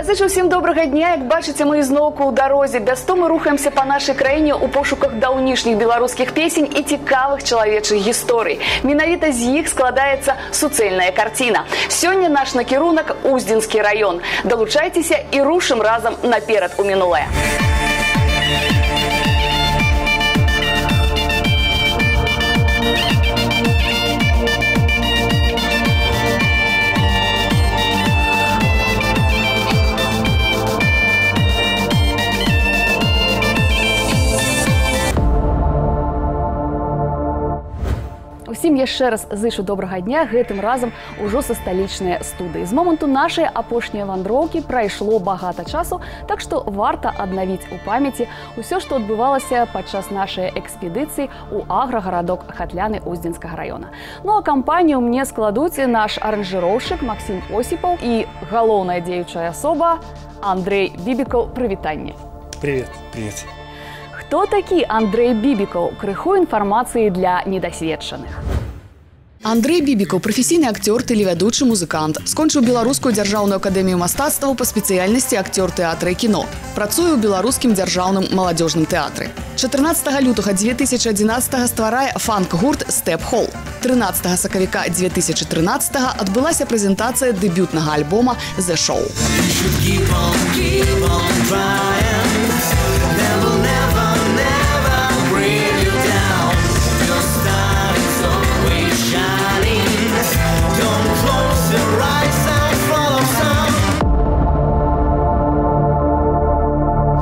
Я зычу всем добрага дня. Як бачыце, мы ізноўку ў дарозе. Бясто мы рухаемся па нашай краіне ў пошуках даўнішніх беларускіх песень і цікавых чалавечых гісторый. Менавіта з іх складаецца суцэльная карціна. Сёння наш накірунак Уздзенскі раён. Далучайцеся і рушым разам наперад у мінулае. Усім яшчэ раз зычу добрага дня, гэтым разам ужо са сталічнай студыі. З моманту нашай апошняй вандроўкі прайшло багата часу, так што варта аднавіць у памяці ўсё, што адбывалася падчас нашай экспедыцыі ў аграгарадок Хатляны Уздзенскага раёна. Ну а кампанію мне складуць наш аранжыроўшчык Максім Осіпаў і галоўная дзеючая асоба Андрэй Бібікаў. Прывітанне. Привет, привет. Хто такі Андрэй Бібікаў? Крыху інфармацыі для недасведчаных. Андрэй Бібікаў – прафесійны акцёр, тэлевядучы, музыкант. Скончыў Беларускую дзяржаўную акадэмію мастацтваў па спецыяльнасці акцёр тэатра і кіно. Працуе ў беларускім дзяржаўным маладзёжным тэатры. 14 лютага 2011 стварае фанк-гурт «Степ Холл». 13 сакавіка 2013 адбылася прэзентацыя дэбютнага альбома «The Show».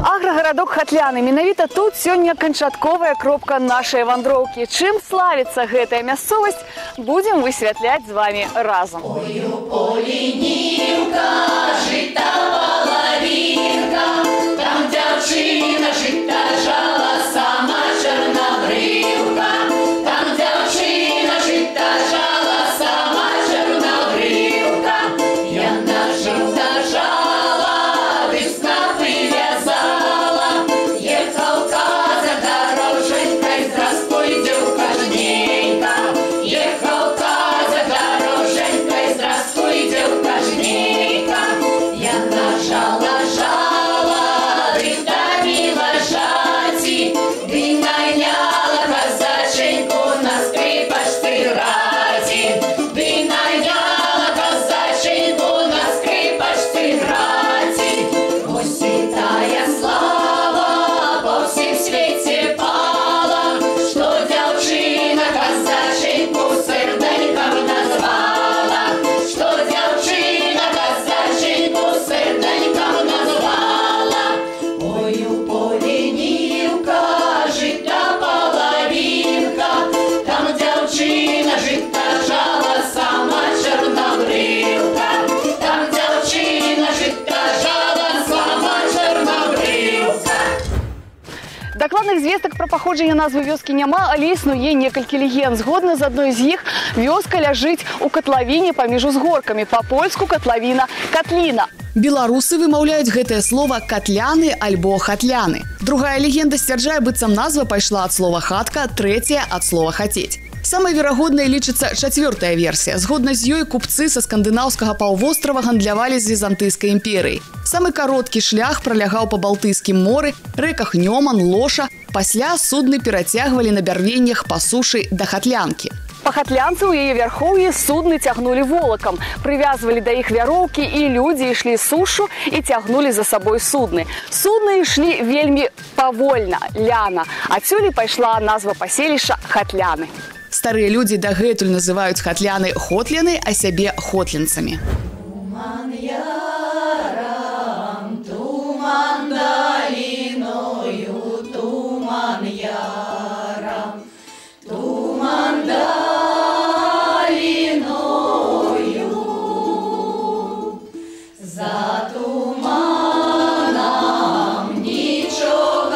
Аграгарадок Хатляны. Менавіта тут сёння канчатковая кропка нашай вандроўкі. Чым славіцца гэтая мясцовасць, будзем высвятляць з вамі разам. Ой, у полі нівка, жыта палавінка, там дзяўчына жыта жала, сама чарнабрыўка. Там дзяўчына жыта жала, сама чарнабрыўка. Яна жыта жала, весна привязала. Ехал казак дороженькой, здравствуй, девка жнейка. Ехал казак дороженькой, здравствуй, девка жнейка. Яна жала, жала, притомила жати, ты наняла казаченьку на скрипочной рати. Ты наняла казаченьку на скрипочной рати. Ось святая слава по всем свете пала, что дзяўчына казаченьку серденьком назвала, что дзяўчына казаченьку серденьком назвала. Ой, у поле нивка, жита половинка, там дзяўчына жита жала, сама чорнобривка. Там дзяўчына жита жала, сама чорнобривка. Дакладных звестак пра паходжанне назвы вёскі няма, але існуе некалькі легенд. Згодна з адной з іх, вёска ляжыць у катлавіне паміж узгоркамі. Па-польску катлавіна Катліна. Беларусы вымаўляюць гэтае слова «катляны» альбо «хатляны». Другая легенда сцвярджае, быццам назва пайшла ад слова «хатка», трэцяя – ад слова «хацець». Самай верагоднай лічыцца чацвёртая версія. Згодна з ёй купцы са скандынаўскага паўвострава гандлявалі з Візантыйскай імперыяй. Самы кароткі шлях пралягаў па Балтыйскім моры, рэках Нёман, Лоша. Пасля судны перацягвалі на бярвеннях па сушы да Хатлянкі. Пахатлянцы ў яе вярхоўі судны цягнулі волакам. Прывязвалі да іх вяроўкі, і людзі ішлі сушу і цягнулі за сабой судны. Судны ішлі вельмі павольна, ляна. Адсюль пайшла назва паселішча Хатляны. Старыя людзі дагэтуль называюць хатляны хотляны, а сябе хотлінцамі. Туман ярам, туман долиною, туман ярам, туман долиною. За туманом ничего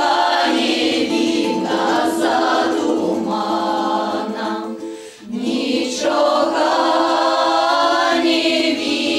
не видно, за туманом ничего не видно.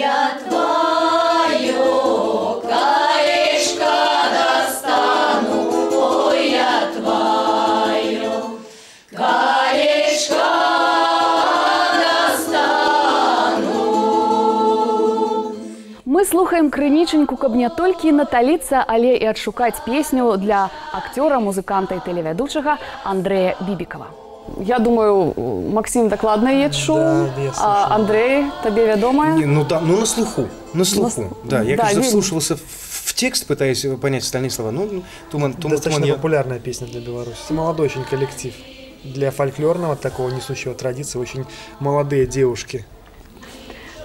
я твое колечко достану, ой, я твое колечко достану. Мы слухаем крынічаньку, каб не толькі наталіцца, але і адшукаць песню для актёра, музыканта і тэлевядучага Андрэя Бібікава. Я думаю, Максим докладно едет шоу, да, а Андрей, тебе ведомое? Ну да, ну на слуху. Да, я, конечно, вслушивался в текст, пытаясь понять остальные слова. Ну, Достаточно популярная песня для Беларуси. Молодой очень коллектив. Для фольклорного, такого несущего традиции, очень молодые девушки.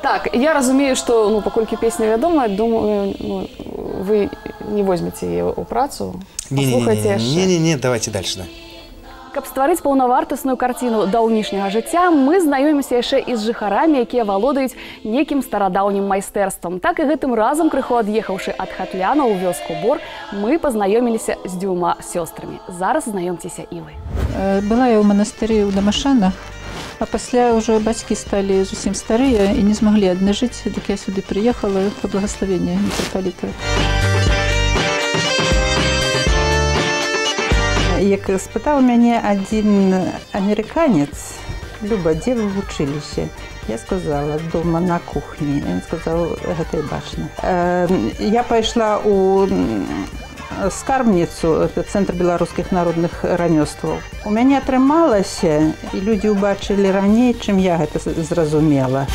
Так, я разумею, что, ну, покольки песня ведомая, думаю, ну, вы не возьмете ее у працу. Не, давайте дальше, да. Каб стварыць паўнавартасную карціну даўнішняга жыцця, мы знаёмімся яшчэ і з жыхарамі, якія валодаюць некім старадаўнім майстэрствам. Так і гэтым разам, крыху ад'ехаўшы ад Хатляна ў вёску Бор, мы пазнаёміліся з 2 сёстрамі. Зараз знаёмцеся і вы. Была я ў манастыры ў Дамашанах, а пасля ўжо бацькі сталі зусім старыя і не змаглі адны жыць, дык я сюды прыехала па благаславенне мітрапаліта. Як спытаў мяне адзін амерыканец: «Люба, дзе вы вучыліся?» Я сказала: «Дома на кухні». Ён сказаў: «Гэта і бачна». Я пайшла ў скарбніцу, цэнтр беларускіх народных рамёстваў. У мяне атрымалася, і людзі ўбачылі раней, чым я гэта зразумела.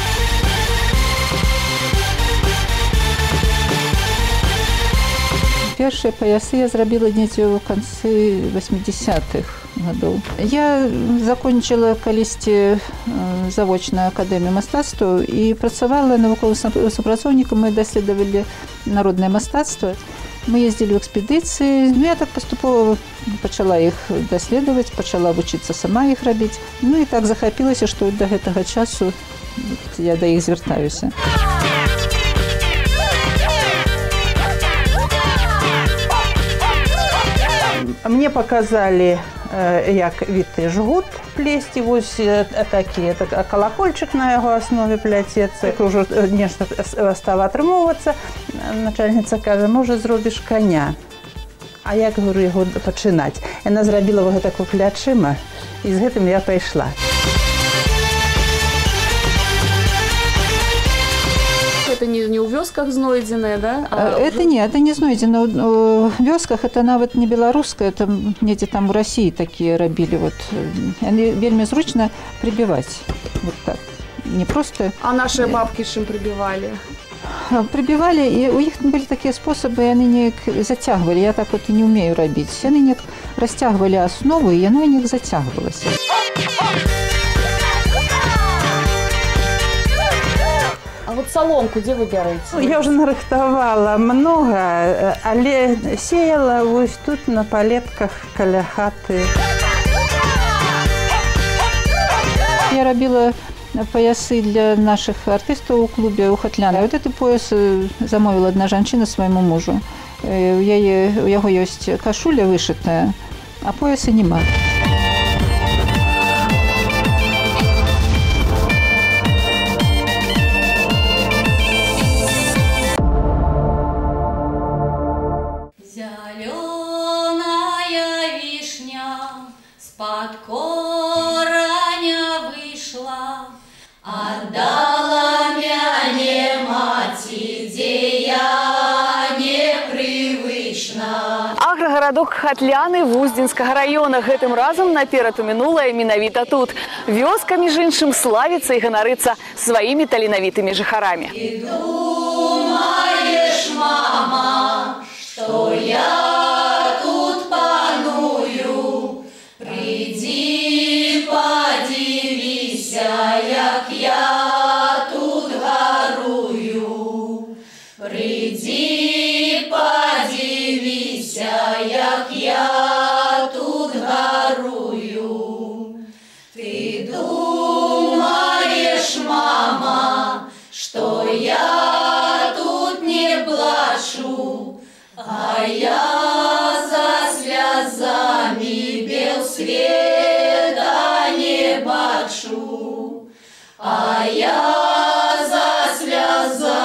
Першыя паясы я зрабіла недзе ў канцы 80-х гадоў. Я закончила калісьці завочную акадэмію мастацтваў і працавала навуковым супрацоўнікам. Мы даследавалі народнае мастацтва. Мы ездзілі ў экспедыцыі. Я так паступова пачала іх даследаваць, пачала вучыцца сама іх рабіць. Ну і так захапілася, што да гэтага часу я да іх звяртаюся. Мне показали, як віты жгут плесці, вось такі, колокольчик на яго аснове пляцецца. Ужо нешта стала атрымоўвацца. Начальніца кажа: «Можа, зробіш коня?» А я говорю, яго пачынаць. Яна зрабіла вот гэтаку плячыма, і з гэтым я пайшла. Это не ў вёсках знойдзенае, да? Это не знойдзена ў вёсках, это нават не беларускае, там недзе там у России такія рабілі. Вот. Яны вельмі зручна прибіваць. Вот так. Не просто... А наши бабки чым прибівалі? Прибівалі, і у іх былі такія спосабы, яны неяк зацягвалі. Я так вот і не умею рабіць. Яны неяк расцягвалі аснову, і яно неяк зацягвалася. А вот соломку где вы бярэце? Я уже нарыхтавала много, але сеяла вось тут на палетках каля хаты. Я рабіла паясы для наших артыстаў у клубе ў Хатляна. Вот этот пояс замовіла одна жанчына свайму мужу. У яго ёсць кашуля вышытая, а пояса нема. Под кораня вышла, отдала мяне маці, дзе я непрывычна. Аграгарадок Хатляны Вуздзінскага района гэтым разам наперад у мінулае менавіта тут. Вёска, між іншым, славіцца і ганарыцца сваімі таленавітымі жыхарамі. Ты думаеш, мама, што я тут паную? Прийди, подивися, як я тут гарую. Прийди, подивися, як я тут гарую. Ты думаешь, мама, что я тут не плачу, а я за слезами бел света не бачу, а я за слезами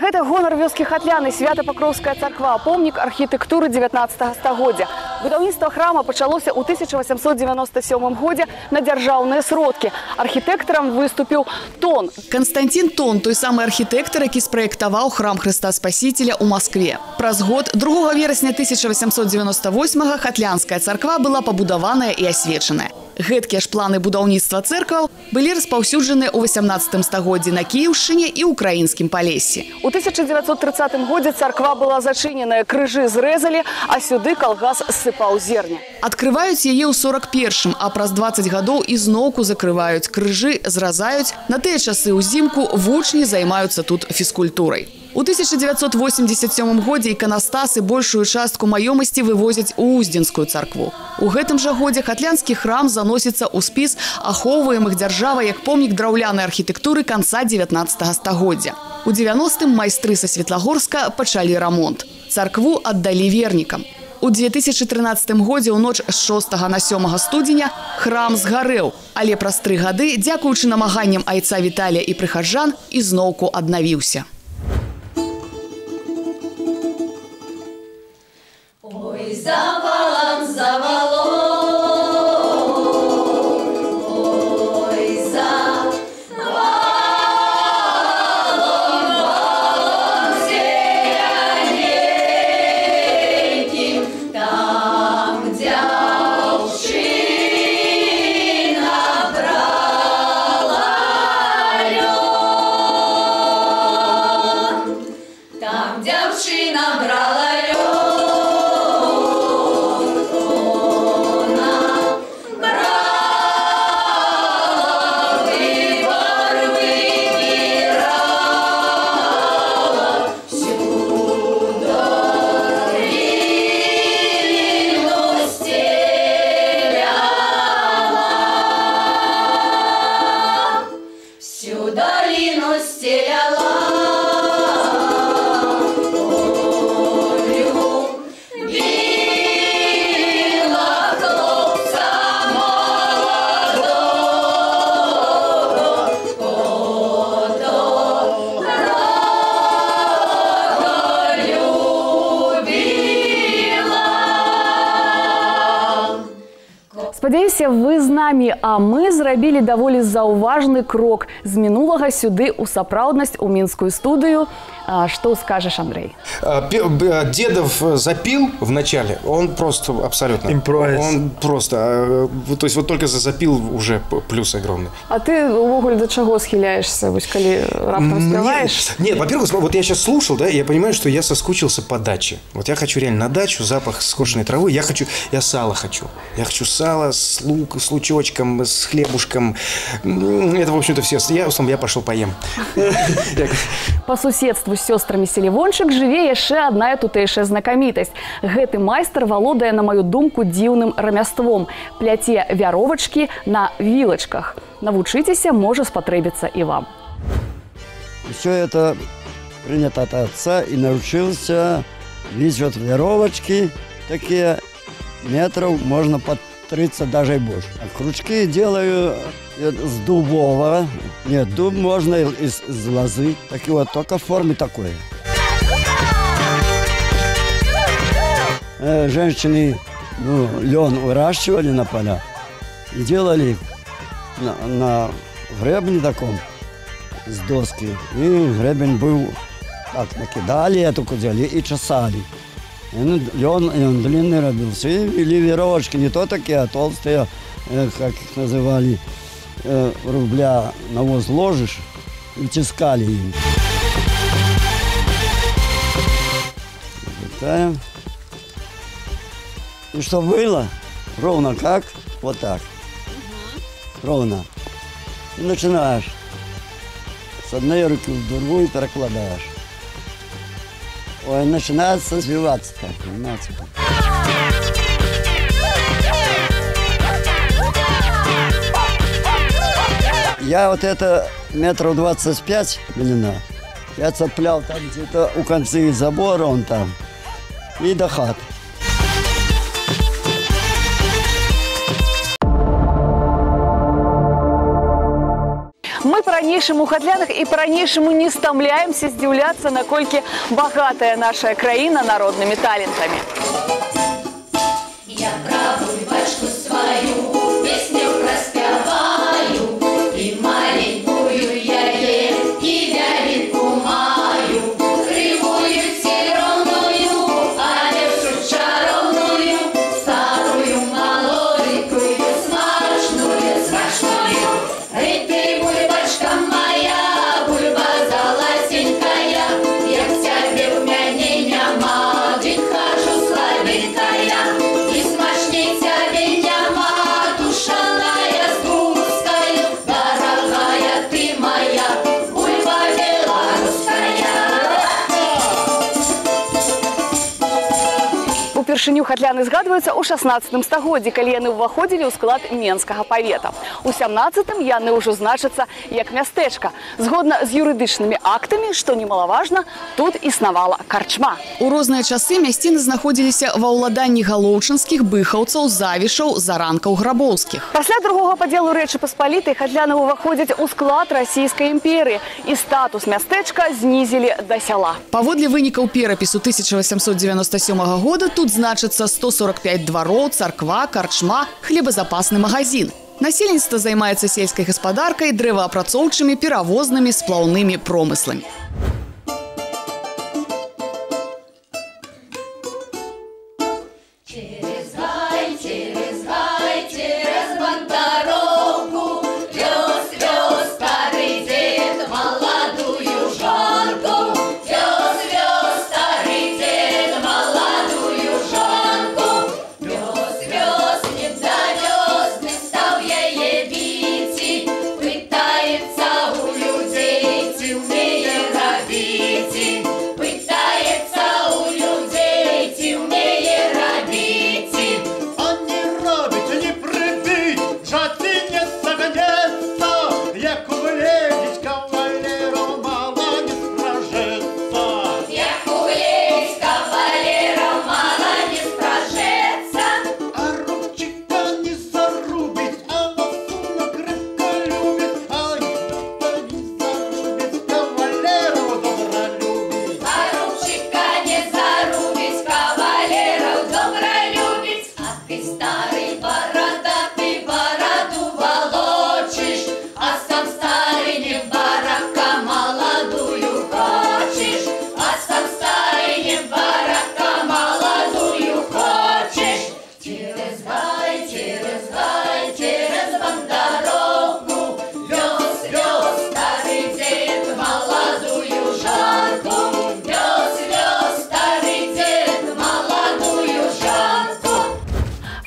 Гэта гонар вёскі Хатляны, Свято-Пакроўская царква, помнік архітэктуры 19 стагоддзя. Будаўніцтва храма пачалося ў 1897 годзе на дзяржаўныя сродкі. Архітэктарам выступіў Тон. Константин Тон, той самы архітэктар, які спраектаваў храм Хрыста Спасителя ў Маскве. Праз год, 2 верасня 1898 Хатлянская царква была пабудаваная і асвечаная. Гэткія ж планы будаўніцтва цэркваў былі распаўсюджаны ў 18 стагоддзі на Кіеўшчыне і ўкраінскім Палессі. У 1930 годзе царква была зачыненая, крыжы зрэзалі, а сюды калгас ссыпаў зерня. Адкрываюць яе ў 41-м, а праз 20 гадоў ізноўку закрываюць, крыжы зразаюць. На тыя часы ўзімку вучні займаюцца тут фізкультурай. У 1987 годзе іканастасы большую частку маёмасці вывозяць у Уздзенскую царкву. У гэтым жа годзе хатлянскі храм заносіцца ў спіс ахоўваемых дзяржавай як помнік драўлянай архітэктуры канца 19 стагоддзя. У 90-м майстры са Светлагорска пачалі рамонт. Царкву аддалі вернікам. У 2013 годзе ў ноч з 6 на 7 студзеня храм згарэў, але праз 3 гады, дзякуючы намаганням айца Віталія і прыхаджан, ізноўку аднавіўся. Ой, завалом, завалом, ой, завалом зелененьким, там девчина брала лёд, там девчина брала лёд. Спадзяюся, вы з намі, а мы зрабілі даволі заўважны крок з мінулага сюды ў сапраўднасць у мінскую студыю. Что скажешь, Андрей? Дедов запил в начале, он просто абсолютно... Импровиз. Он просто, то есть вот только запил уже плюс огромный. А ты, увогуле, до чего схиляешься, вот, коли раптом спеваешь? Нет, во-первых, вот я сейчас слушал, да, я понимаю, что я соскучился по даче. Вот я хочу реально на дачу, запах скошенной травы, я сало хочу. Я хочу сало с лучочком, с хлебушком. Это, в общем-то, все. Я пошел поем. По суседству з сёстрамі Селівончык жыве яшчэ адна тутэйшая знакамітасць. Гэты майстар валодае, на маю думку, дзіўным рамяством. Пляце вяровачкі на вілачках. Навучыцеся, можа спатрэбіцца і вам. Все это принято от отца и научился вязать веровочки такие метров, можно под 30, даже и больше. А крючки делаю с дубового. Нет, дуб можно из лозы. Так вот, только в форме такой. Женщины лен выращивали на полях и делали на гребне таком с доски. И гребень был, так, накидали эту кудели и чесали. Лен длинный родился. И вели веровочки не то такие, а толстые, как их называли, рубля навоз ложишь, и тискали им. Вытаем. И что было? Ровно как? Вот так. Ровно. И начинаешь. С одной руки в другую перекладаешь. Ой, начинается свиваться так, понимаете? Я вот это метров 25 длина, я цеплял там где-то у конца забора, он там, и до хаты. Мы пронеслись по-ранейшаму хатляных и по-ранейшаму не стамляемся здзіўляцца, наколькі богатая наша краіна народными талентами. Я про бульбашку свою песню распеваю, и маленькую я ей, и вялику маю, кривую ровную, а левшу чаровную, старую молоденькую, смачную. Эй, ты, бульбашка моя, бульба золотенькая, я к тебе в мяне няма, день хожу слабенькая, и смачней тебе няма, душаная сгустая, дорогая ты моя, бульба белорусская. Упершыню хатляны згадваюцца ў 16 стагоддзі, калі яны ўваходзілі ў склад Менскага павета. У 17-м яны ўжо значацца як мястэчка. Згодна з юрыдычнымі актамі, што немалаважна, тут існавала карчма. У розныя часы мясціны знаходзіліся ва ўладанні галоўчынскіх, быхаўцаў, завішаў, заранкаў грабоўскіх. Пасля другога падзелу Рэчы Паспалітай хатляны ўваходзяць у склад Расійскай імперыі, і статус мястэчка знізілі да сяла. Паводле вынікаў перапісу 1897 года тут значыцца 145 двароў, царква, карчма, хлебазапасны магазин. Насельніцтва займаецца сельскай гаспадаркай, дрэваапрацоўчымі, перавознымі, сплаўнымі промысламі. Через гай, через бандаровку, вез старый дед молодую жанку, вез старый дед молодую жанку, вез, не довез, не стал я бить, пытается у людей, ці умеє робить, пытается у людей, ці умеє робить.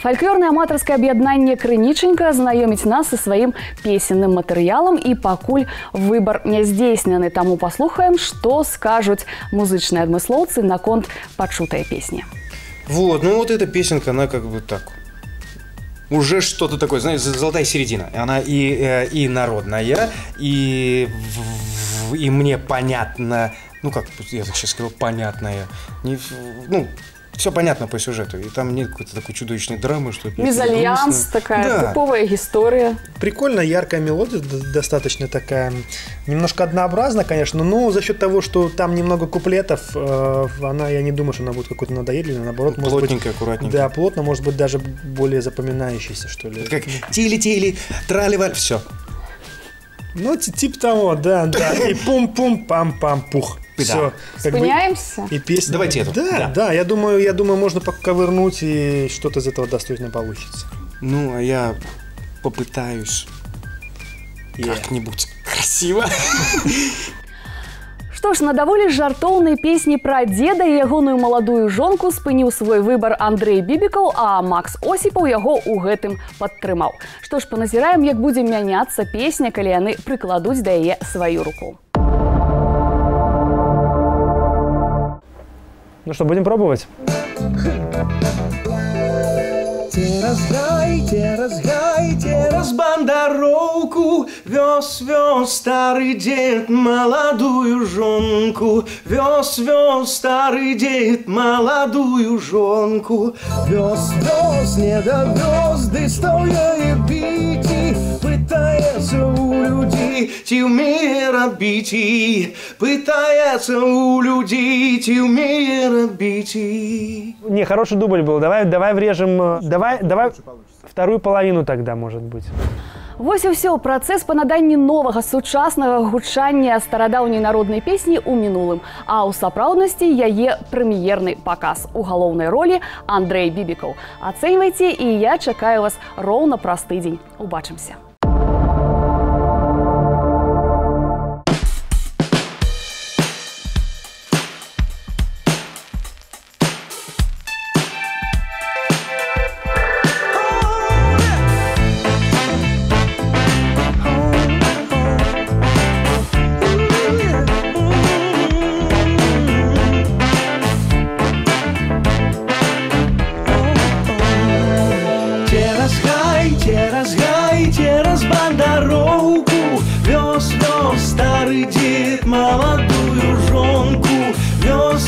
Фальклорное аматарскае аб'яднанне «Крынічанька» знаёміць нас са сваім песенным матэрыялам, і пакуль выбар не здзейснены, таму паслухаем, што скажуць музычныя адмыслоўцы наконт пачутай песні. Вот, ну вот эта песенка, она как бы так, уже что-то такое, знаете, золотая середина. Она и народная, и мне понятно, ну как, я так сейчас сказал, понятная, ну, все понятно по сюжету, и там нет какой-то такой чудовищной драмы, что... Мезальянс, такая типовая история. Прикольно, яркая мелодия, достаточно такая, немножко однообразна, конечно, но за счет того, что там немного куплетов, она, я не думаю, что она будет какой-то надоедливой, наоборот, может быть... Плотненькая, аккуратненькая. Да, плотно, может быть, даже более запоминающейся, что ли. Как тили-тили, трали-валь, все. Ну, типа того, да, и пум-пум, пам-пам-пух. Все. Спыняемся? И песня. Давайте эту. Да, я думаю, можно поковырнуть, и что-то из этого достойно получится. Ну, а я попытаюсь как-нибудь красиво. Што ж, на даволі жартоўнай песні пра дзеда і ягоную маладую жонку спыніў свой выбар Андрэй Бібікаў, а Макс Осіпаў яго ў гэтым падтрымаў. Што ж, паназіраем, як будзе мяняцца песня, калі яны прыкладуць да яе сваю руку. Ну что, будем пробовать? Цераз бандароўку, жонку, вез старый дед молодую жонку, вез старый дед молодую жонку, вез не довез, да стал я бить, пытается у людей ті вміє робити, пытается у людей ті вміє робити. Не, хороший дубль был. Давай врежем. Давай вторую половину тогда, может быть. Вось і ўсё, працэс па наданні новага сучаснага гучання старадаўняй народнай песні ў мінулым, а ў сапраўднасці яе прэм'ерны паказ. У галоўнай ролі Андрэй Бібікаў. Ацэньвайце, і я чакаю вас роўна праз тыдзень. Убачымся. Через бандеровку вез старый дед молодую жонку, вез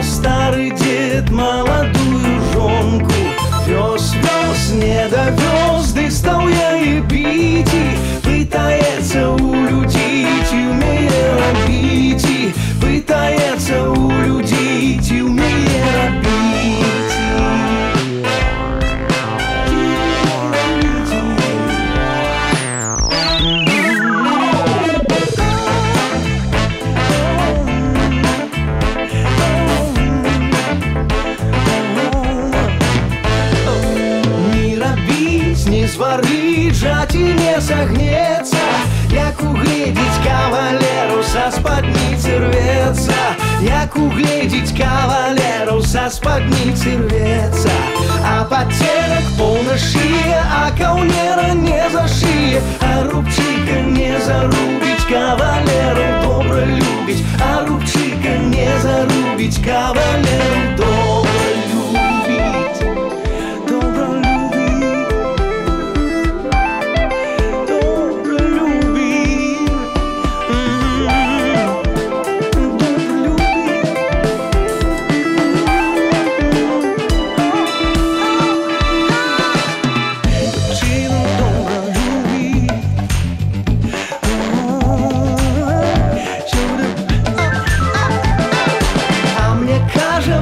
старый дед молодую жонку, вез не довез, да стал я и бить, пытается у людей ті вміє робити, пытается у людей ті вміє робити. Не сварить, жать и не согнется, як угледеть кавалеру со спадницы рвется, як угледеть кавалеру со спадницы рвется, а потерок полна шия, а кавалера не за шия, а рубчика не зарубить, кавалеру добро любить, а рубчика не зарубить, кавалеру добро любить, добро любить.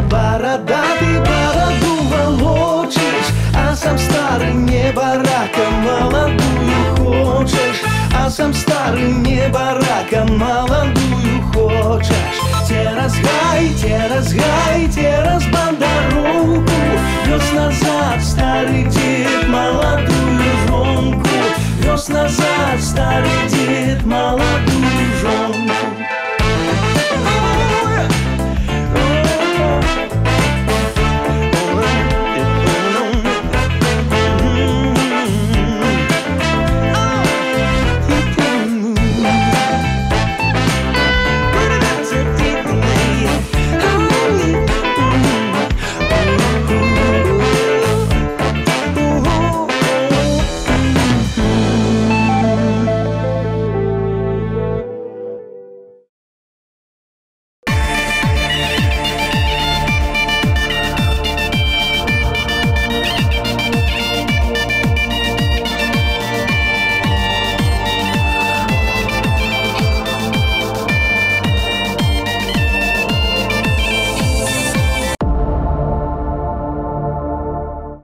Бородатый бороду волочишь, а сам старый не барака молодую хочешь, а сам старый не барака молодую хочешь. Те разбандеровку вез назад старый дед молодую жонку, вез назад старый дед молодую жонку.